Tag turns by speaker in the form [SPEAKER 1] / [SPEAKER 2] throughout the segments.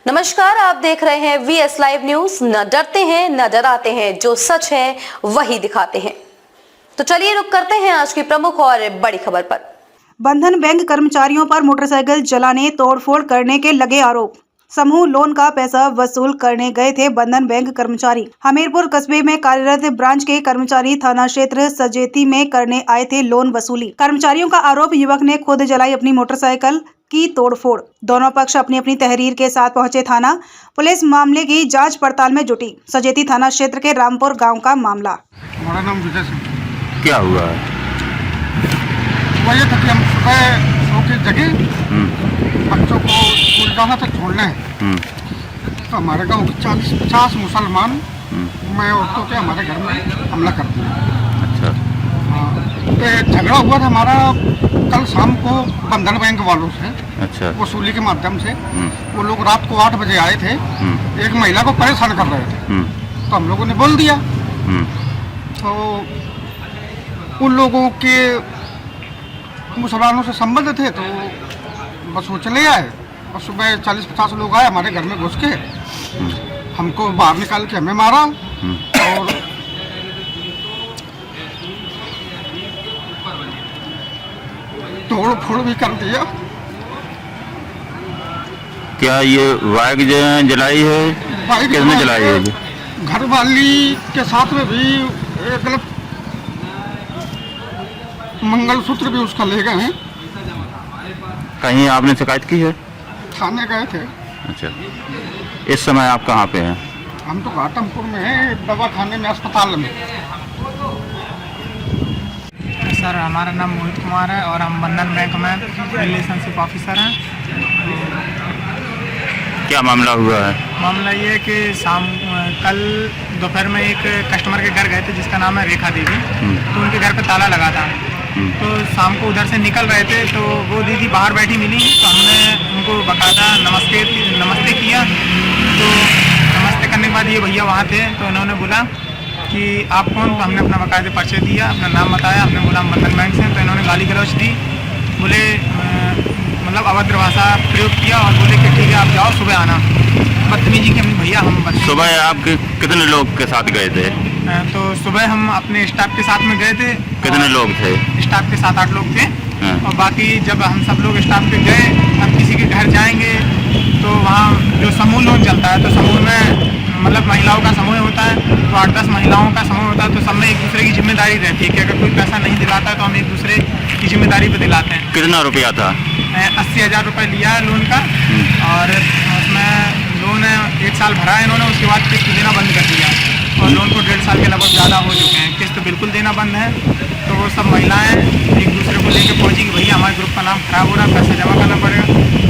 [SPEAKER 1] नमस्कार, आप देख रहे हैं वीएस लाइव न्यूज। न डरते हैं न डराते हैं, जो सच है वही दिखाते हैं। तो चलिए रुक करते हैं आज की प्रमुख और बड़ी खबर पर।
[SPEAKER 2] बंधन बैंक कर्मचारियों पर मोटरसाइकिल जलाने तोड़फोड़ करने के लगे आरोप। समूह लोन का पैसा वसूल करने गए थे बंधन बैंक कर्मचारी। हमीरपुर कस्बे में कार्यरत ब्रांच के कर्मचारी थाना क्षेत्र सजेती में करने आए थे लोन वसूली। कर्मचारियों का आरोप, युवक ने खुद जलाई अपनी मोटरसाइकिल की तोड़फोड़। दोनों पक्ष अपनी अपनी तहरीर के साथ पहुंचे थाना। पुलिस मामले की जांच पड़ताल में जुटी। सजेती थाना क्षेत्र के रामपुर गांव का मामला।
[SPEAKER 3] हमारा नाम विजय सिंह।
[SPEAKER 4] क्या हुआ है?
[SPEAKER 3] वही था कि हम सुबह सो के जगे, बच्चों को स्कूल जाना था छोड़ने। तो हमारे गांव के 40-50 मुसलमान मैं औरतों के हमारे घर में हमला कर दिया।
[SPEAKER 4] अच्छा।
[SPEAKER 3] तो झगड़ा हुआ था हमारा कल शाम को बंधन बैंक वालों से।
[SPEAKER 4] अच्छा।
[SPEAKER 3] वसूली के माध्यम से वो लोग रात को 8 बजे आए थे। एक महिला को परेशान कर रहे थे, तो हम लोगों ने बोल दिया। तो उन लोगों के मुसलमानों से संबंध थे, तो बस वो चले आए और सुबह 40-50 लोग आए हमारे घर में घुस के हमको बाहर निकाल के हमें मारा और तोड़ फोड़ भी कर दिया।
[SPEAKER 4] क्या ये बाइक जलाई है?
[SPEAKER 3] बाइक
[SPEAKER 4] किसने जलाई है?
[SPEAKER 3] घर वाली के साथ में भी गलत मंगलसूत्र भी उसका ले गए हैं।
[SPEAKER 4] कहीं आपने शिकायत की है?
[SPEAKER 3] थाने गए थे।
[SPEAKER 4] अच्छा। इस समय आप कहाँ पे हैं?
[SPEAKER 3] हम तो घाटमपुर में हैं, दवाखाने में, अस्पताल में।
[SPEAKER 5] सर, हमारा नाम मोहित कुमार है और हम बंधन बैंक में रिलेशनशिप ऑफिसर हैं।
[SPEAKER 4] क्या मामला हुआ है?
[SPEAKER 5] मामला ये है कि कल दोपहर में एक कस्टमर के घर गए थे जिसका नाम है रेखा देवी। तो उनके घर पे ताला लगा था। तो शाम को उधर से निकल रहे थे तो वो दीदी बाहर बैठी मिली, तो हमने उनको बकायदा नमस्ते किया। तो नमस्ते करने के बाद ये भैया वहाँ थे, तो उन्होंने बोला कि आप कौन? तो हमने अपना बाकायदे परिचय दिया, अपना नाम बताया। हमने बोला हम बंधन बैंक से। तो इन्होंने गाली गलौज दी, बोले मतलब अभद्र भाषा प्रयोग किया और बोले कि ठीक है आप जाओ, सुबह आना। बदतमीजी के भैया हम
[SPEAKER 4] सुबह आप कितने लोग के साथ गए थे?
[SPEAKER 5] तो सुबह हम अपने स्टाफ के साथ में गए थे।
[SPEAKER 4] कितने लोग थे?
[SPEAKER 5] स्टाफ के 7-8 लोग थे। और बाकी जब हम सब लोग स्टाफ पे गए, अब किसी के घर जाएंगे तो वहाँ जो समूह लोन चलता है, तो समूह में मतलब महिलाओं का समूह होता है, तो 8-10 महिलाओं का समूह होता है। तो सब में एक दूसरे की जिम्मेदारी रहती है कि अगर कोई पैसा नहीं दिलाता है तो हम एक दूसरे की जिम्मेदारी पर दिलाते हैं।
[SPEAKER 4] कितना रुपया था?
[SPEAKER 5] 80,000 रुपये लिया है लोन का, और उसमें लोन 1 साल भरा है इन्होंने, उसके बाद किस्त देना बंद कर दिया और लोन को 1.5 साल के लगभग ज़्यादा हो चुके हैं। किस्त बिल्कुल देना बंद है। तो वो सब महिलाएं एक दूसरे को लेकर पहुंची कि भैया हमारे ग्रुप का नाम खराब हो रहा है, पैसा जमा करना पड़ेगा।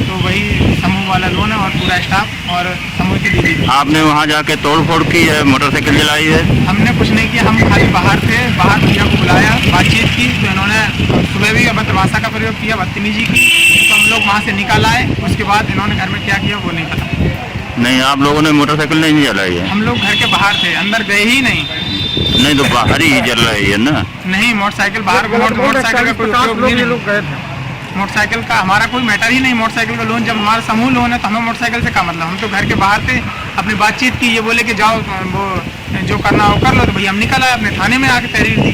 [SPEAKER 5] तो वही समूह वाला लोन है और पूरा स्टाफ और समूह की दीदी।
[SPEAKER 4] आपने वहाँ जाके तोड़फोड़ की है, मोटरसाइकिल जलाई है?
[SPEAKER 5] हमने कुछ नहीं किया, हम खाली बाहर थे। बाहर भैया को बुलाया, बातचीत की, तो इन्होंने सुबह भी अभद्र भाषा का प्रयोग किया, बदतमीजी की। तो हम लोग वहाँ से निकल आए। उसके बाद इन्होंने घर में क्या किया वो नहीं पता।
[SPEAKER 4] नहीं, आप लोगों ने मोटरसाइकिल नहीं जलाई है?
[SPEAKER 5] हम लोग घर के बाहर थे, अंदर गए ही नहीं।
[SPEAKER 4] नहीं तो बाहर ही जल रही है ना?
[SPEAKER 5] नहीं, मोटरसाइकिल बाहर, मोटरसाइकिल का कोई उपयोग नहीं।
[SPEAKER 3] लोग गए थे।
[SPEAKER 5] मोटरसाइकिल का हमारा कोई मैटर ही नहीं। मोटरसाइकिल का लोन जब हमारा समूह लोन है तो हमें मोटरसाइकिल से क्या मतलब? हम तो घर के बाहर थे, अपनी बातचीत की। ये बोले कि जाओ वो जो करना हो कर लो। तो भैया हम निकल आए, अपने थाने में आके तहरीर दी।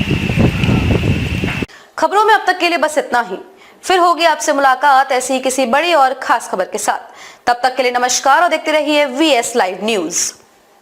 [SPEAKER 1] खबरों में अब तक के लिए बस इतना ही। फिर होगी आपसे मुलाकात ऐसी ही किसी बड़ी और खास खबर के साथ। तब तक के लिए नमस्कार और देखते रहिए वीएस लाइव न्यूज।